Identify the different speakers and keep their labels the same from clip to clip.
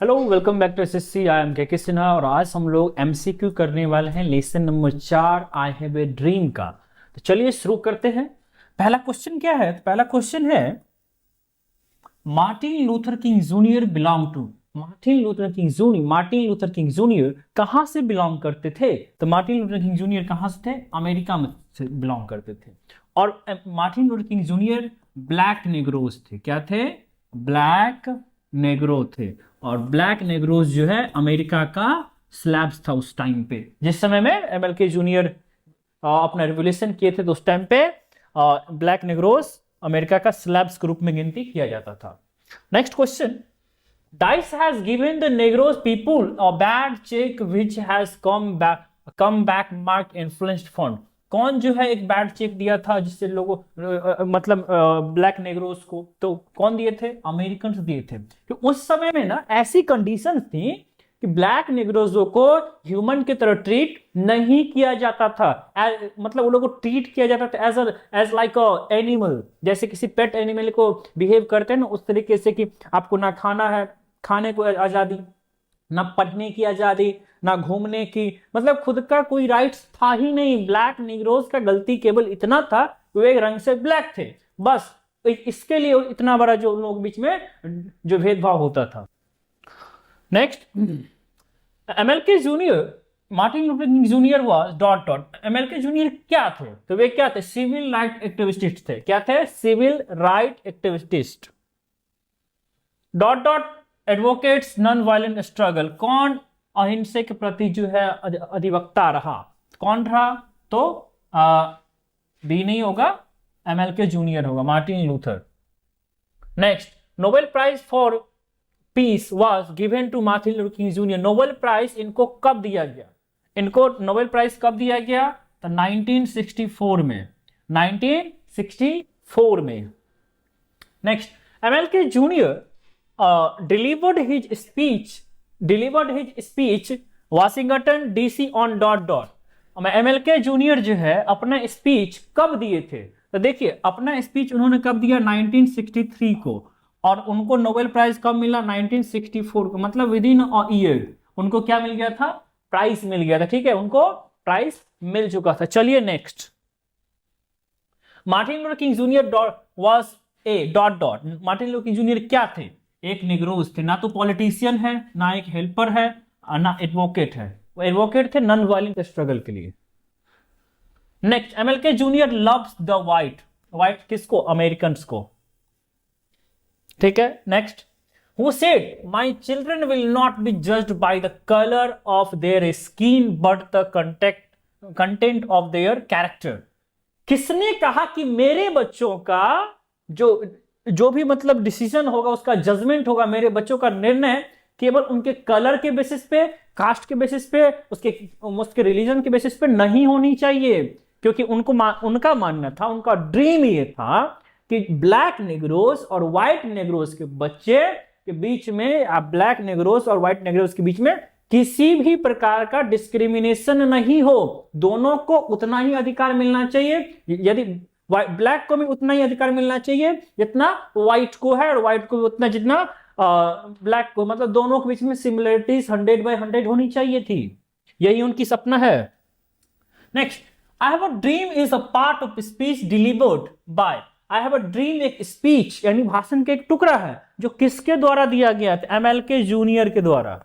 Speaker 1: Hello, welcome back to SSC. I am K Sinha और आज हम लोग एमसीक्यू करने वाले हैं lesson number 4 I have a dream का। तो चलिए शुरू करते हैं। पहला क्वेश्चन क्या है? तो पहला क्वेश्चन है Martin Luther King junior belong to. Martin Luther King junior कहां से बिलोंग करते थे? तो मार्टिन लूथर किंग जूनियर कहां से थे? अमेरिका में से बिलोंग करते थे। और Martin Luther King junior black नेग्रोज थे। क्या थे? ब्लैक नेग्रो थे। और ब्लैक नेग्रोज जो है अमेरिका का स्लैब्स था उस टाइम पे, जिस समय में एमएलके जूनियर अपना रिवोल्यूशन किए थे। तो उस टाइम पे ब्लैक नेग्रोज अमेरिका का स्लैब्स के रूप में गिनती किया जाता था। Next question, dice has given the negroes people a bad cheque which has come back mark influenced fund. कौन जो है एक बैड चेक दिया था जिससे लोगों मतलब ब्लैक नेग्रोस को? तो कौन दिए थे? अमेरिकन दिए थे। तो उस समय में ना ऐसी कंडीशंस थी कि ब्लैक नेग्रोजो को ह्यूमन की तरह ट्रीट नहीं किया जाता था। मतलब वो लोगों को ट्रीट किया जाता था एज लाइक अ एनिमल, जैसे किसी पेट एनिमल को बिहेव करते हैं ना, उस तरीके से कि आपको ना खाना है, खाने को आजादी, ना पढ़ने की आजादी, ना घूमने की, मतलब खुद का कोई राइट्स था ही नहीं। ब्लैक निग्रोज का गलती केवल इतना था, वो एक रंग से ब्लैक थे, बस इसके लिए इतना बड़ा जो लोग बीच में जो भेदभाव होता था। Next, MLK junior, Martin Luther King junior was dot dot. MLK junior क्या थे? तो वे क्या थे? सिविल राइट एक्टिविस्ट थे। क्या थे? Civil right activist. Dot dot advocates non violent struggle. कौन अहिंसा के प्रति जो है अधिवक्ता रहा? कौन रहा? तो बी नहीं होगा, एमएलके जूनियर होगा, Martin Luther. Next, Nobel prize for peace was given to Martin Luther King junior. Nobel prize इनको कब दिया गया? इनको नोबेल प्राइज कब दिया गया? तो 1964 में। 1964 में। Next, MLK junior delivered his speech Washington DC on dot dot. MLK junior जो है अपना स्पीच कब दिए थे? तो देखिए, अपना स्पीच उन्होंने कब दिया? 1963 को। और उनको नोबेल प्राइज कब मिला? 1964 को। मतलब विद इन अ ईयर उनको क्या मिल गया था? प्राइज मिल गया था। ठीक है, उनको प्राइज मिल चुका था। चलिए next, Martin Luther King junior was a dot dot. Martin Luther King junior क्या थे? एक निग्रोज थे। ना तो पॉलिटिशियन है, ना एक हेल्पर है, ना एडवोकेट है। वो एडवोकेट थे नॉन वायलेंट स्ट्रगल के लिए। Next, MLK junior loves the white. White किसको? अमेरिकन को। ठीक है, next, who said my children will not be judged by the colour of their skin but the content of their character. किसने कहा कि मेरे बच्चों का जो भी मतलब डिसीजन होगा, उसका जजमेंट होगा, मेरे बच्चों का निर्णय केवल उनके कलर के बेसिस पे, कास्ट के बेसिस पे, उसके रिलीजन के बेसिस पे नहीं होनी चाहिए? क्योंकि उनका मानना था, उनका ड्रीम ये था कि ब्लैक नेग्रोस और व्हाइट नेग्रोस के बच्चे के बीच में, ब्लैक नेग्रोस और व्हाइट नेग्रोस के बीच में किसी भी प्रकार का डिस्क्रिमिनेशन नहीं हो। दोनों को उतना ही अधिकार मिलना चाहिए। यदि ब्लैक को भी उतना ही अधिकार मिलना चाहिए जितना व्हाइट को है, और व्हाइट को भी उतना जितना ब्लैक को। मतलब दोनों के बीच में सिमिलरिटीज 100/100 होनी चाहिए थी। यही उनकी सपना है। Next, I have a dream is a part of speech delivered by. I have a dream एक स्पीच यानी भाषण का एक टुकड़ा है जो किसके द्वारा दिया गया था? एमएलके जूनियर के द्वारा।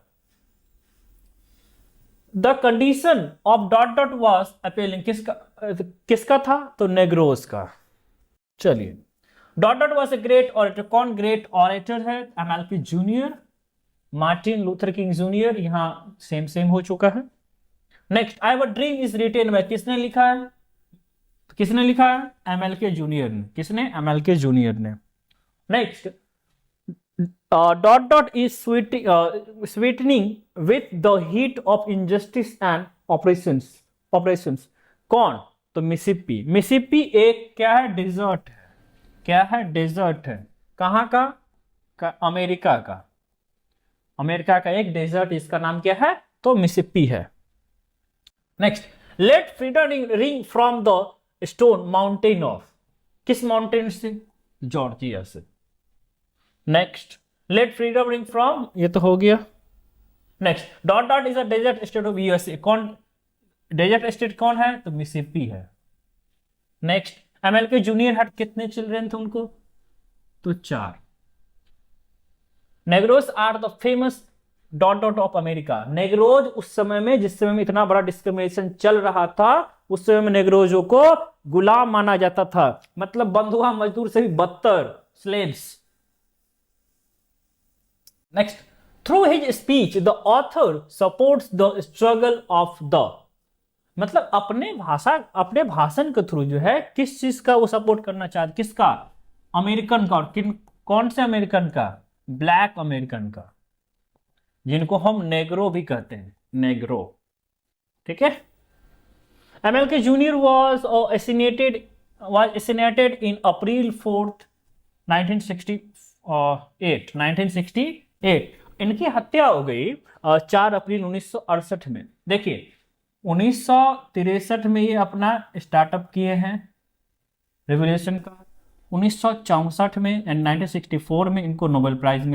Speaker 1: The condition of dot dot was appealing. किसका था? तो नेग्रोस का। चलिए, dot dot was a great orator. कौन ग्रेट ऑरेटर है? MLK junior. Martin Luther King junior, यहां सेम सेम हो चुका है। Next, I have a dream is written by. किसने लिखा है? किसने लिखा है? एमएलके जूनियर ने। किसने? एमएलके जूनियर ने। Next, dot dot is sweetening with the heat of injustice and oppressions। कौन? तो मिसिसिपी। मिसिसिपी एक क्या है? डेजर्ट है। क्या है? डेजर्ट है। कहां का? अमेरिका का। अमेरिका का एक डेजर्ट, इसका नाम क्या है? तो मिसिसिपी है। Next, let freedom ring from the stone mountain of. किस माउंटेन से? जॉर्जिया से। Next, let freedom ring from, ये तो हो गया। Next, dot dot is a desert state of USA, कौन डेजर्ट स्टेट कौन है? तो मिसिसिपी है। नेक्स्ट, एमएलके जूनियर हैड कितने चिल्ड्रन थे उनको? तो 4। Negroes are the famous dot dot of America, negroes उस समय में, जिस समय में इतना बड़ा डिस्क्रिमिनेशन चल रहा था, उस समय में नेग्रोजों को गुलाम माना जाता था, मतलब बंधुआ मजदूर से भी बदतर, slaves. Next, through his speech the author supports the struggle of the, मतलब अपने भाषण के थ्रू जो है किस चीज का वो सपोर्ट करना चाहते, किसका? अमेरिकन का। और कौन से अमेरिकन का? ब्लैक अमेरिकन का, जिनको हम नेग्रो भी कहते हैं, नेग्रो। ठीक है। MLK junior was assassinated in April 4th 1968। इनकी हत्या हो गई 4 अप्रैल 1968 में। देखिए 1963 में ये अपना स्टार्टअप किए हैं रेवोल्यूशन का, 1964 में एंड 1964 में इनको नोबेल प्राइज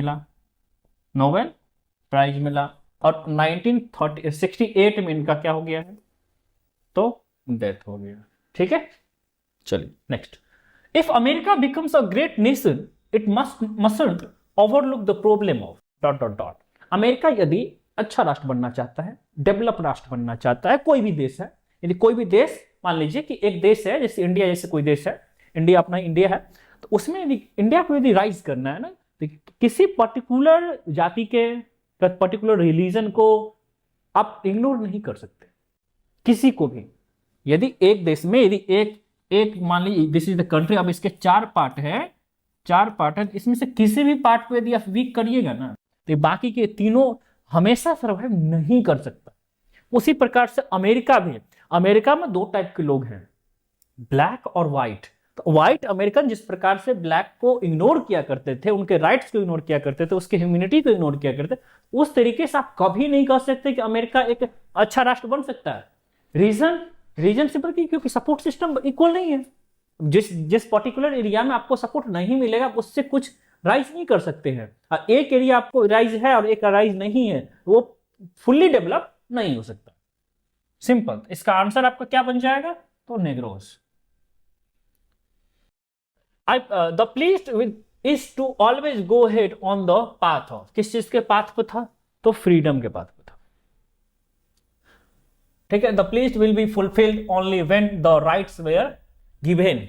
Speaker 1: मिला, और 1968 में इनका क्या हो गया है? तो डेथ हो गया। ठीक है, चलिए next. If America becomes a great nation it must overlook the problem of dot dot dot. America यदि अच्छा राष्ट्र बनना चाहता है, डेवलप राष्ट्र बनना चाहता है, कोई भी देश है, यदि कोई भी देश, मान लीजिए कि एक देश है जैसे इंडिया, जैसे कोई देश है, इंडिया अपना इंडिया है, तो उसमें यदि इंडिया को यदि राइज करना है ना, तो किसी पर्टिकुलर जाति के, पर्टिकुलर रिलीजन को आप इग्नोर नहीं कर सकते, किसी को भी। यदि एक देश में, यदि एक मान लीजिए दिस इज द कंट्री, अब इसके 4 पार्ट है, इसमें से किसी भी पार्ट को यदि आप वीक करिएगा ना, तो बाकी के तीनों हमेशा सर्वाइव नहीं कर सकता। उसी प्रकार से अमेरिका भी, अमेरिका में 2 टाइप के लोग हैं, ब्लैक और व्हाइट। तो व्हाइट अमेरिकन जिस प्रकार से ब्लैक को इग्नोर किया करते थे, उनके राइट्स को इग्नोर किया करते थे, उसके ह्यूमैनिटी को इग्नोर किया करते, उस तरीके से आप कभी नहीं कह सकते कि अमेरिका एक अच्छा राष्ट्र बन सकता है। रीजन सिंपल, क्योंकि सपोर्ट सिस्टम इक्वल नहीं है। जिस पर्टिकुलर एरिया में आपको सपोर्ट नहीं मिलेगा, उससे कुछ राइज नहीं कर सकते हैं। एक एरिया आपको राइज है और एक राइज नहीं है, वो फुल्ली डेवलप नहीं हो सकता। सिंपल, इसका आंसर आपका क्या बन जाएगा? तो negroes. The pleased with is to always go head on the path of, किस चीज के पाथ पे था? तो फ्रीडम के पाथ पे था। ठीक है, the pleased will be fulfilled only when the rights were given.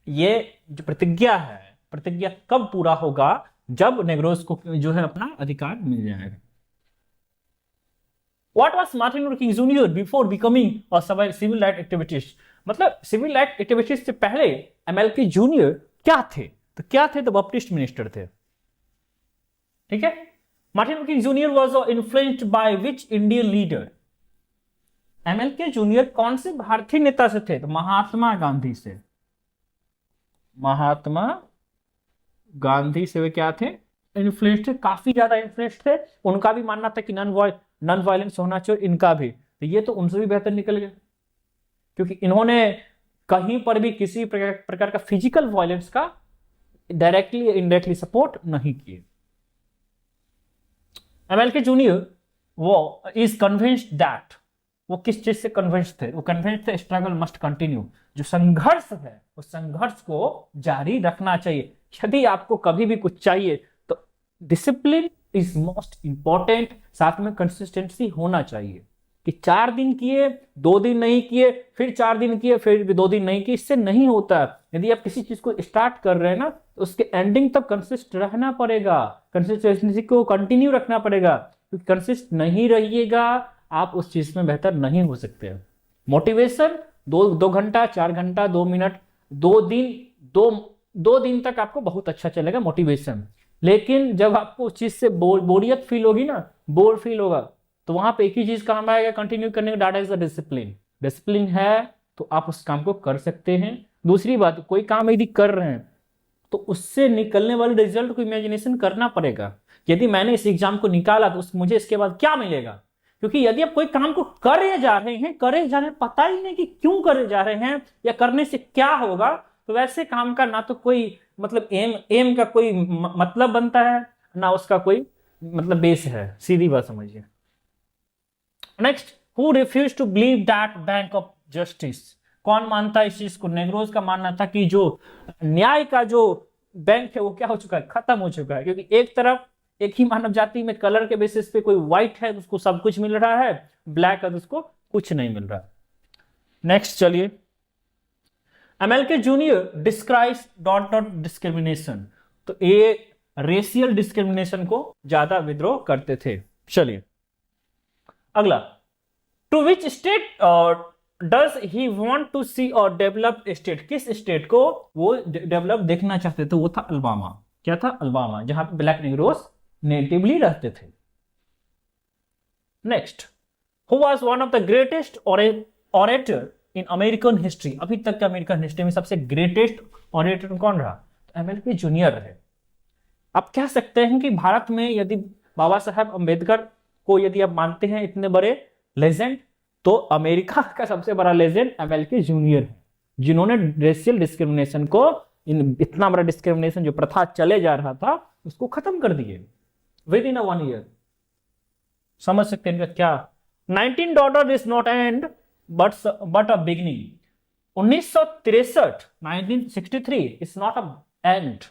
Speaker 1: ये जो प्रतिज्ञा है, प्रतिज्ञा कब पूरा होगा? जब नेग्रोस को जो है अपना अधिकार मिल जाएगा। What was Martin Luther King Jr. before becoming a civil rights activist? मतलब सिविल राइट एक्टिविस्ट से पहले एमएलके जूनियर क्या थे? तो क्या थे? तो बैप्टिस्ट मिनिस्टर थे। ठीक है, Martin Luther King junior was influenced by which Indian leader? MLK junior कौन से भारतीय नेता से थे? तो महात्मा गांधी से। महात्मा गांधी से वे क्या थे? इन्फ्लुएंस थे, काफी ज्यादा इन्फ्लुएंस थे। उनका भी मानना था कि नॉन वायलेंस होना चाहिए, इनका भी। तो ये तो उनसे भी बेहतर निकल गया, क्योंकि इन्होंने कहीं पर भी किसी प्रकार का फिजिकल वायलेंस का डायरेक्टली इनडायरेक्टली सपोर्ट नहीं किए। एमएलके जूनियर वो इज कन्विंस्ड दैट, वो किस चीज से कन्विंस्ड थे? वो कन्विंस्ड थे स्ट्रगल मस्ट कंटिन्यू, जो संघर्ष है उस संघर्ष को जारी रखना चाहिए। यदि आपको कभी भी कुछ चाहिए तो डिसिप्लिन इज मोस्ट इंपॉर्टेंट, साथ में कंसिस्टेंसी होना चाहिए। कि 4 दिन किए, 2 दिन नहीं किए, फिर 4 दिन किए, फिर 2 दिन नहीं किए, इससे नहीं होता। यदि आप किसी चीज को स्टार्ट कर रहे हैं ना, तो उसके एंडिंग तक कंसिस्ट रहना पड़ेगा, कंसिस्टेंसी को कंटिन्यू रखना पड़ेगा। क्योंकि कंसिस्ट नहीं रहिएगा, आप उस चीज में बेहतर नहीं हो सकते। मोटिवेशन 2 घंटा, 4 घंटा, 2 मिनट, 2 दिन तक आपको बहुत अच्छा चलेगा मोटिवेशन। लेकिन जब आपको उस चीज से बोरियत फील होगी ना, बोर फील होगा, तो वहां पे एक ही चीज काम आएगा कंटिन्यू करने का, data is the discipline. Discipline है तो आप उस काम को कर सकते हैं। दूसरी बात, कोई काम यदि कर रहे हैं तो उससे निकलने वाले रिजल्ट को इमेजिनेशन करना पड़ेगा। यदि मैंने इस एग्जाम को निकाला तो मुझे इसके बाद क्या मिलेगा? क्योंकि यदि आप कोई काम को करे जा रहे हैं, पता ही नहीं कि क्यों करे जा रहे हैं या करने से क्या होगा, तो वैसे काम का ना तो कोई मतलब एम का कोई मतलब बनता है, ना उसका कोई मतलब बेस है, सीधी बात समझिए। Next, who refuse to believe that bank of justice, कौन मानता है इस चीज को? नेग्रोज का मानना था कि जो न्याय का जो बैंक है वो क्या हो चुका है, खत्म हो चुका है, क्योंकि एक तरफ एक ही मानव जाति में कलर के बेसिस पे कोई व्हाइट है उसको सब कुछ मिल रहा है, ब्लैक है तो उसको कुछ नहीं मिल रहा। नेक्स्ट चलिए, MLK junior describes dot dot discrimination, तो ये रेशियल डिस्क्रिमिनेशन को ज्यादा विद्रोह करते थे। चलिए अगला, to which state does he want to see or develop state, किस स्टेट को वो डेवलप देखना चाहते थे? वो था अल्बामा। क्या था? अल्बामा, जहां पे ब्लैक निग्रोस नेटिवली रहते थे। Next, who was one of the greatest orator in American history, अभी तक के अमेरिकन हिस्ट्री में सबसे ग्रेटेस्ट ऑरेटर कौन रहा? तो एमएलके जूनियर रहे। आप कह सकते हैं कि भारत में यदि बाबा साहब अंबेडकर को यदि आप मानते हैं इतने बड़े लेजेंड, तो अमेरिका का सबसे बड़ा लेजेंड एमएलके जूनियर है, जिन्होंने रेशियल डिस्क्रिमिनेशन को, इतना बड़ा डिस्क्रिमिनेशन जो प्रथा चले जा रहा था उसको खत्म कर दिए विद इन 1 ईयर। समझ सकते हैं इनका क्या? 19 daughter is not and but a beginning, 1963 is not a and,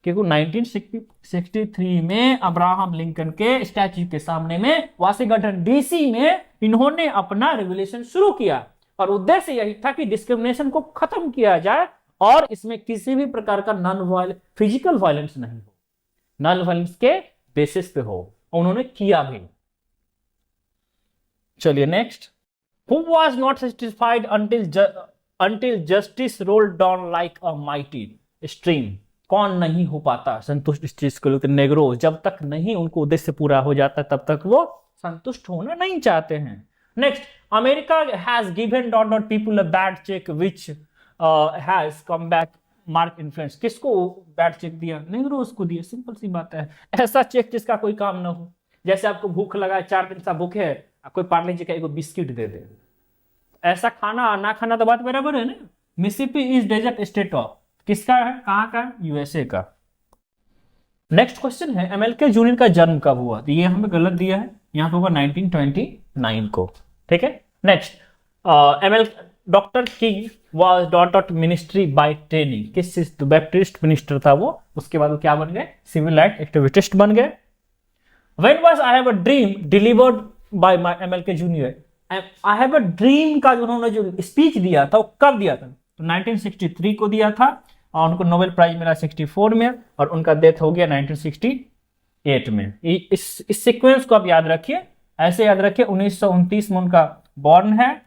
Speaker 1: क्योंकि 1963 में अब्राहम लिंकन के स्टैच्यू के सामने में वाशिंगटन डीसी में इन्होंने अपना रेवोल्यूशन शुरू किया, और उद्देश्य यही था कि डिस्क्रिमिनेशन को खत्म किया जाए और इसमें किसी भी प्रकार का नॉन फिजिकल वायलेंस नहीं हो, नॉन वायलेंस के बेसिस पे हो। उन्होंने किया भी। चलिए next, who was not satisfied until justice rolled down like a mighty stream, कौन नहीं हो पाता संतुष्ट इस चीज को? नेग्रो, जब तक नहीं उनको उद्देश्य पूरा हो जाता तब तक वो संतुष्ट होना नहीं चाहते हैं। Next, America has given dot dot people a bad cheque which has come back mark influence, किसको बैड चेक दिया? नेग्रोस को दिया। सिंपल सी बात है, ऐसा चेक जिसका कोई काम ना हो। जैसे आपको भूख लगा है, 4 दिन से भूखे है, कोई पार्ले जी का एक बिस्किट दे दे, ऐसा खाना ना खाना तो बात बराबर है ना। Mississippi is desert state of, किसका है, कहां का? यूएसए का। नेक्स्ट क्वेश्चन है, एमएलके जूनियर का जन्म कब हुआ? तो ये हमें गलत दिया है, यहां पे होगा 1929 को। ठीक है। Next, doctor king was dot dot ministry by training, किस चीज? तो बैप्टिस्ट मिनिस्टर था वो, उसके बाद वो क्या बन गए? सिविल राइट एक्टिविस्ट बन गए। When was I have a dream delivered by my MLK junior, I have a dream का उन्होंने जो स्पीच दिया था वो कब दिया था? तो 1963 को दिया था, और उनको नोबेल प्राइज मिला 64 में, और उनका डेथ हो गया 1968 में। इस सीक्वेंस को आप याद रखिए, ऐसे याद रखिए। 1929 में उनका बॉर्न है,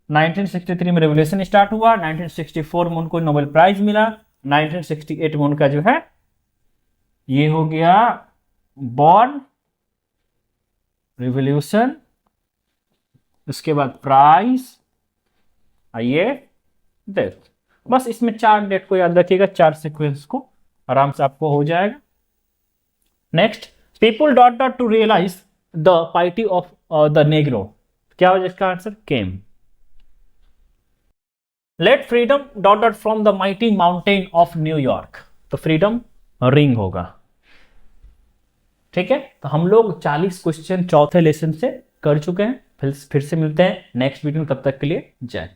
Speaker 1: 1963 में रेवोल्यूशन स्टार्ट हुआ, 1964 में उनको नोबेल प्राइज मिला, 1968 में उनका जो है ये हो गया बॉर्न, रिवोल्यूशन, उसके बाद प्राइज, आइए डेथ। बस इसमें 4 डेट को याद रखिएगा, 4 सीक्वेंस को, आराम से आपको हो जाएगा। Next, people dot dot to realise the piety of the Negro, क्या हो इसका answer? Came. Let freedom dot dot from the mighty mountain of New York, तो फ्रीडम रिंग होगा। ठीक है, तो हम लोग 40 क्वेश्चन चौथे लेसन से कर चुके हैं। फिर से मिलते हैं नेक्स्ट वीडियो में, तब तक के लिए जय।